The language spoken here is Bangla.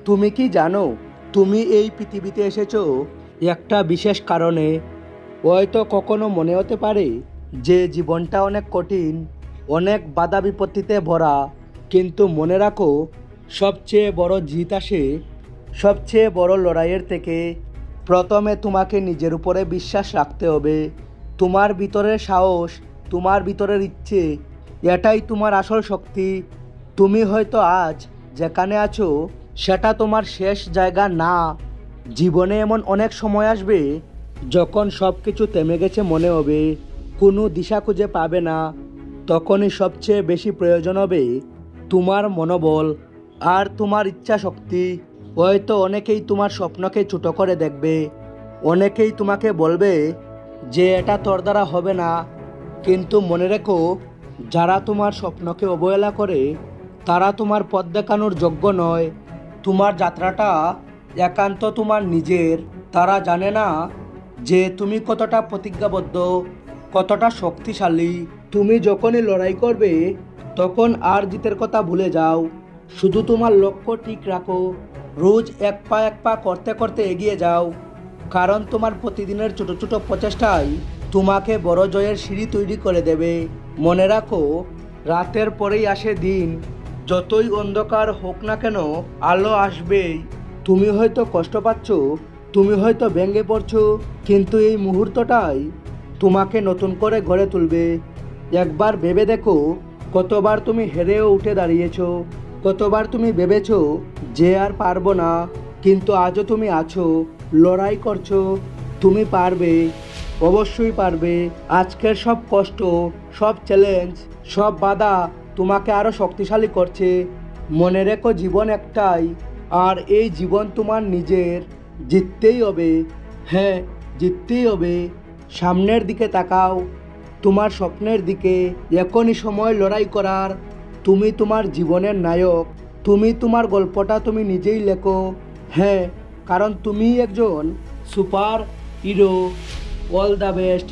তুমি কি জানো তুমি এই পৃথিবীতে এসেছো একটা বিশেষ কারণে? হয়তো কখনো মনে হতে পারে যে জীবনটা অনেক কঠিন, অনেক বাধা বিপত্তিতে ভরা, কিন্তু মনে রাখো সবচেয়ে বড় জিত আসে সবচেয়ে বড় লড়াইয়ের থেকে। প্রথমে তোমাকে নিজের উপরে বিশ্বাস রাখতে হবে। তোমার ভিতরের সাহস, তোমার ভিতরের ইচ্ছে, এটাই তোমার আসল শক্তি। তুমি হয়তো আজ যেখানে আছো সেটা তোমার শেষ জায়গা না। জীবনে এমন অনেক সময় আসবে যখন সব কিছু থেমে গেছে মনে হবে, কোনো দিশা খুঁজে পাবে না। তখনই সবচেয়ে বেশি প্রয়োজন হবে তোমার মনোবল আর তোমার ইচ্ছা শক্তি। হয়তো অনেকেই তোমার স্বপ্নকে ছোট করে দেখবে, অনেকেই তোমাকে বলবে যে এটা তোর দ্বারা হবে না, কিন্তু মনে রেখো যারা তোমার স্বপ্নকে অবহেলা করে তারা তোমার পথ দেখানোর যোগ্য নয়। তোমার যাত্রাটা একান্ত তোমার নিজের। তারা জানে না যে তুমি কতটা প্রতিজ্ঞাবদ্ধ, কতটা শক্তিশালী। তুমি যখনই লড়াই করবে তখন আর জিতের কথা ভুলে যাও। শুধু তোমার লক্ষ্য ঠিক রাখো, রোজ এক পা করতে করতে এগিয়ে যাও, কারণ তোমার প্রতিদিনের ছোট ছোট প্রচেষ্টাই তোমাকে বড় জয়ের সিঁড়ি তৈরি করে দেবে। মনে রাখো, রাতের পরেই আসে দিন। যতই অন্ধকার হোক না কেন আলো আসবেই। তুমি হয়তো কষ্ট পাচ্ছ, তুমি হয়তো ভেঙে পড়ছো, কিন্তু এই মুহূর্তটাই তোমাকে নতুন করে গড়ে তুলবে। একবার ভেবে দেখো, কতবার তুমি হেরেও উঠে দাঁড়িয়েছো, কতবার তুমি ভেবেছো যে আর পারবো না, কিন্তু আজও তুমি আছো, লড়াই করছো। তুমি পারবে, অবশ্যই পারবে। আজকের সব কষ্ট, সব চ্যালেঞ্জ, সব বাধা তোমাকে আরও শক্তিশালী করছে। মনে রেখো জীবন একটাই, আর এই জীবন তোমার নিজের। জিততেই হবে, হ্যাঁ জিততেই হবে। সামনের দিকে তাকাও, তোমার স্বপ্নের দিকে। এখনই সময় লড়াই করার। তুমি তোমার জীবনের নায়ক। তুমি তোমার গল্পটা তুমি নিজেই লেখো। হ্যাঁ, কারণ তুমি একজন super hero. All the best.